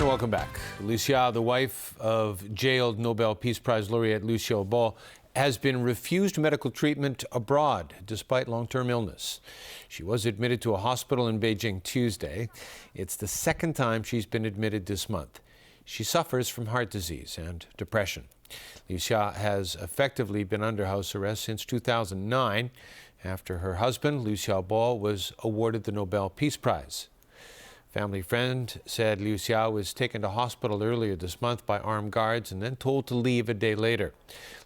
welcome back. Liu Xia, the wife of jailed Nobel Peace Prize laureate Liu Xiaobo, has been refused medical treatment abroad despite long-term illness. She was admitted to a hospital in Beijing Tuesday. It's the second time she's been admitted this month. She suffers from heart disease and depression. Liu Xia has effectively been under house arrest since 2009 after her husband, Liu Xiaobo, was awarded the Nobel Peace Prize. Family friend said Liu Xia was taken to hospital earlier this month by armed guards and then told to leave a day later.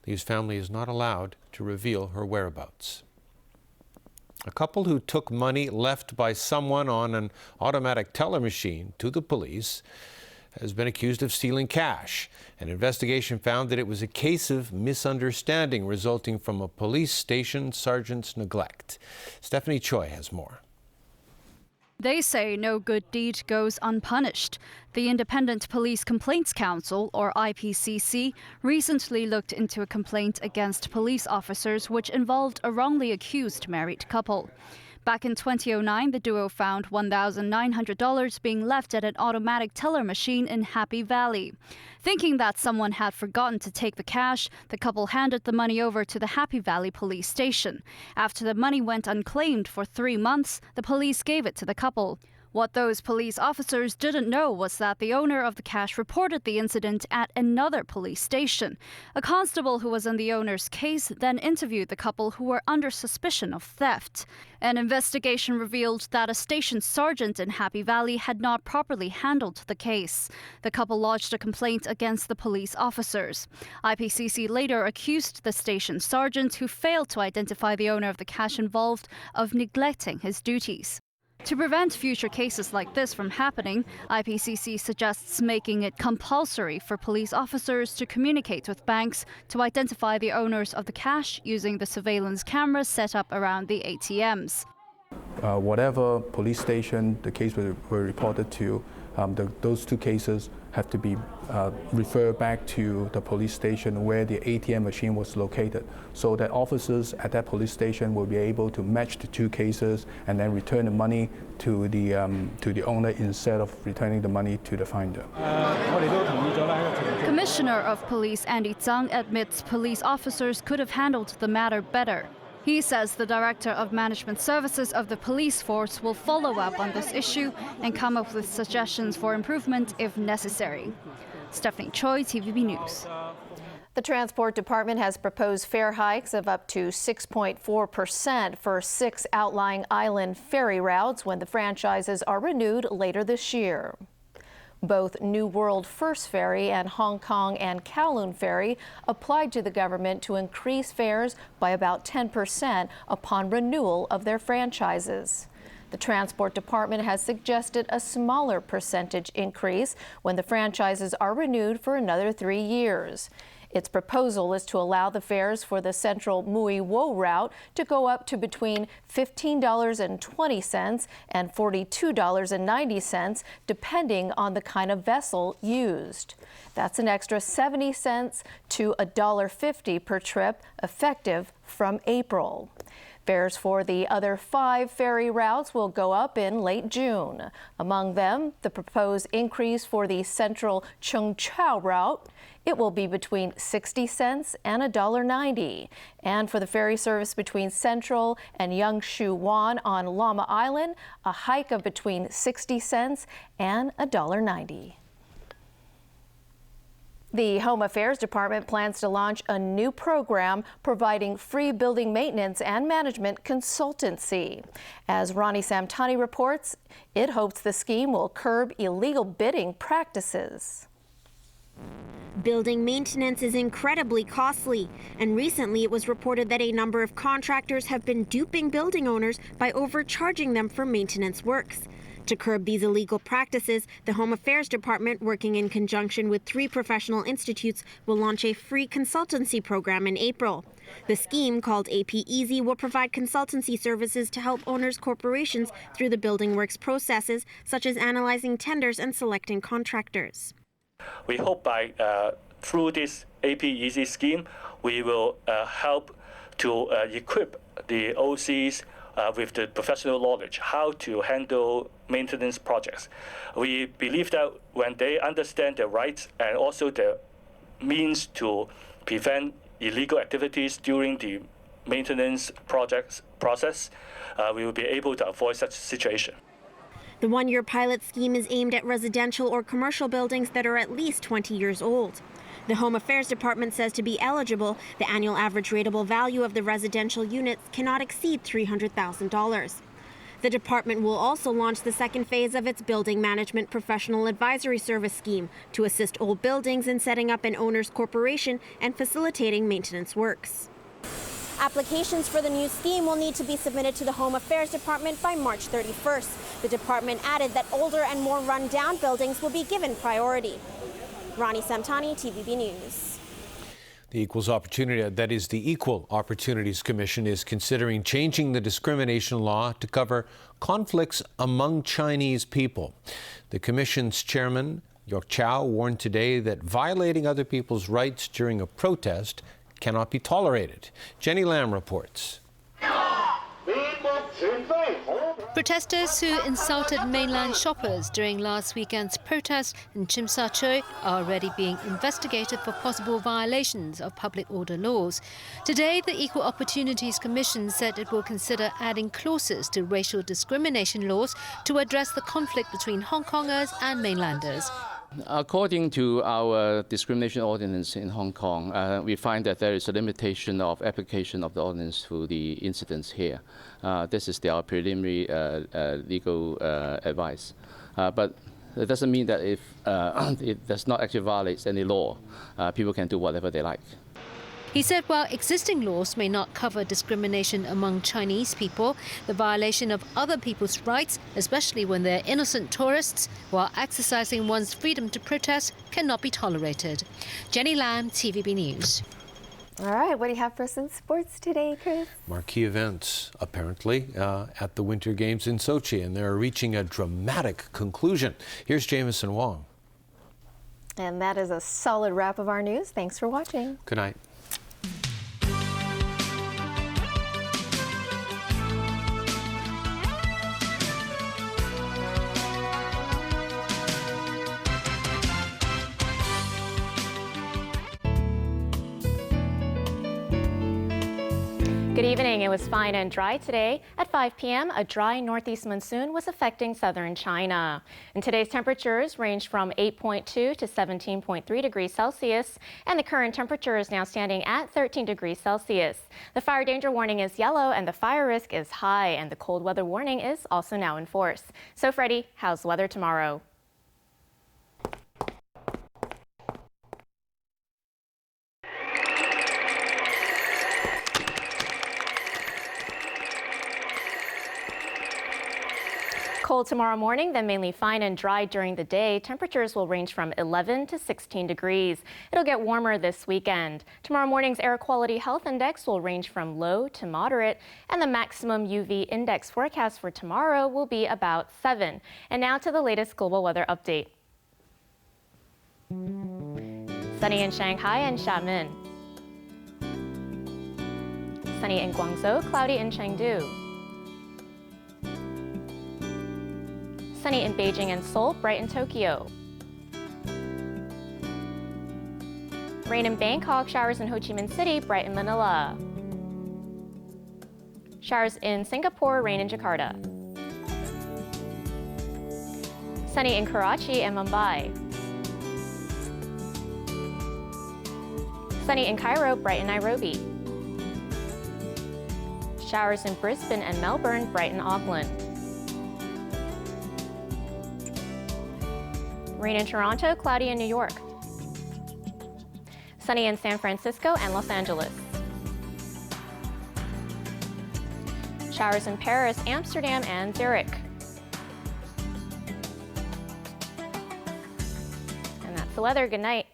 Liu's family is not allowed to reveal her whereabouts. A couple who took money left by someone on an automatic teller machine to the police has been accused of stealing cash. An investigation found that it was a case of misunderstanding resulting from a police station sergeant's neglect. Stephanie Choi has more. They say no good deed goes unpunished. The Independent Police Complaints Council, or IPCC, recently looked into a complaint against police officers which involved a wrongly accused married couple. Back in 2009, the duo found $1,900 being left at an automatic teller machine in Happy Valley. Thinking that someone had forgotten to take the cash, the couple handed the money over to the Happy Valley police station. After the money went unclaimed for 3 months, the police gave it to the couple. What those police officers didn't know was that the owner of the cash reported the incident at another police station. A constable who was in the owner's case then interviewed the couple who were under suspicion of theft. An investigation revealed that a station sergeant in Happy Valley had not properly handled the case. The couple lodged a complaint against the police officers. IPCC later accused the station sergeant, who failed to identify the owner of the cash involved, of neglecting his duties. To prevent future cases like this from happening, IPCC suggests making it compulsory for police officers to communicate with banks to identify the owners of the cash using the surveillance cameras set up around the ATMs. Whatever police station the case were reported to, those two cases have to be referred back to the police station where the ATM machine was located, so that officers at that police station will be able to match the two cases and then return the money to the owner instead of returning the money to the finder. Commissioner of Police Andy Zhang admits police officers could have handled the matter better. He says the Director of Management Services of the police force will follow up on this issue and come up with suggestions for improvement if necessary. Stephanie Choi, TVB News. The Transport Department has proposed fare hikes of up to 6.4% for 6 outlying island ferry routes when the franchises are renewed later this year. Both New World First Ferry and Hong Kong and Kowloon Ferry applied to the government to increase fares by about 10% upon renewal of their franchises. The Transport Department has suggested a smaller percentage increase when the franchises are renewed for another 3 years. Its proposal is to allow the fares for the Central Mui Wo route to go up to between $15.20 and $42.90, depending on the kind of vessel used. That's an extra 70 cents to $1.50 per trip, effective from April. Fares for the other 5 ferry routes will go up in late June. Among them, the proposed increase for the Central Cheung Chau route. It will be between 60 cents and $1.90. And for the ferry service between Central and Yangshu Wan on Llama Island, a hike of between 60 cents and $1.90. The Home Affairs Department plans to launch a new program providing free building maintenance and management consultancy. As Ronnie Samtani reports, it hopes the scheme will curb illegal bidding practices. Building maintenance is incredibly costly, and recently it was reported that a number of contractors have been duping building owners by overcharging them for maintenance works. To curb these illegal practices, the Home Affairs Department, working in conjunction with 3 professional institutes, will launch a free consultancy program in April. The scheme, called AP Easy, will provide consultancy services to help owners' corporations through the building works processes, such as analyzing tenders and selecting contractors. We hope through this AP Easy scheme, we will help to equip the OCs with the professional knowledge how to handle maintenance projects. We believe that when they understand their rights and also the means to prevent illegal activities during the maintenance process, we will be able to avoid such situation. The one-year pilot scheme is aimed at residential or commercial buildings that are at least 20 years old. The Home Affairs Department says to be eligible, the annual average rateable value of the residential units cannot exceed $300,000. The department will also launch the second phase of its Building Management Professional Advisory Service scheme to assist old buildings in setting up an owner's corporation and facilitating maintenance works. Applications for the new scheme will need to be submitted to the Home Affairs Department by March 31st. The department added that older and more run-down buildings will be given priority. Ronnie Samtani, TVB News. The Equal Opportunities Commission is considering changing the discrimination law to cover conflicts among Chinese people. The commission's chairman, Yok Chow, warned today that violating other people's rights during a protest cannot be tolerated. Jenny Lam reports. Protesters who insulted mainland shoppers during last weekend's protest in Tsim Sha Tsui are already being investigated for possible violations of public order laws. Today, the Equal Opportunities Commission said it will consider adding clauses to racial discrimination laws to address the conflict between Hong Kongers and mainlanders. According to our discrimination ordinance in Hong Kong, we find that there is a limitation of application of the ordinance to the incidents here. This is our preliminary legal advice. But it doesn't mean that if it does not actually violate any law, people can do whatever they like. He said while existing laws may not cover discrimination among Chinese people, the violation of other people's rights, especially when they're innocent tourists, while exercising one's freedom to protest, cannot be tolerated. Jenny Lam, TVB News. All right, what do you have for us in sports today, Chris? Marquee events, apparently, at the Winter Games in Sochi, and they're reaching a dramatic conclusion. Here's Jameson Wong. And that is a solid wrap of our news. Thanks for watching. Good night. Good evening. It was fine and dry today. At 5 p.m., a dry northeast monsoon was affecting southern China. And today's temperatures ranged from 8.2 to 17.3 degrees Celsius, and the current temperature is now standing at 13 degrees Celsius. The fire danger warning is yellow and the fire risk is high, and the cold weather warning is also now in force. So Freddie, how's the weather tomorrow? Cold tomorrow morning, then mainly fine and dry during the day. Temperatures will range from 11 to 16 degrees. It'll get warmer this weekend. Tomorrow morning's air quality health index will range from low to moderate, and the maximum UV index forecast for tomorrow will be about 7. And now to the latest global weather update. Sunny in Shanghai and Xiamen. Sunny in Guangzhou, cloudy in Chengdu. Sunny in Beijing and Seoul, bright in Tokyo. Rain in Bangkok, showers in Ho Chi Minh City, bright in Manila. Showers in Singapore, rain in Jakarta. Sunny in Karachi and Mumbai. Sunny in Cairo, bright in Nairobi. Showers in Brisbane and Melbourne, bright in Auckland. Rain in Toronto, cloudy in New York. Sunny in San Francisco and Los Angeles. Showers in Paris, Amsterdam, and Zurich. And that's the weather. Good night.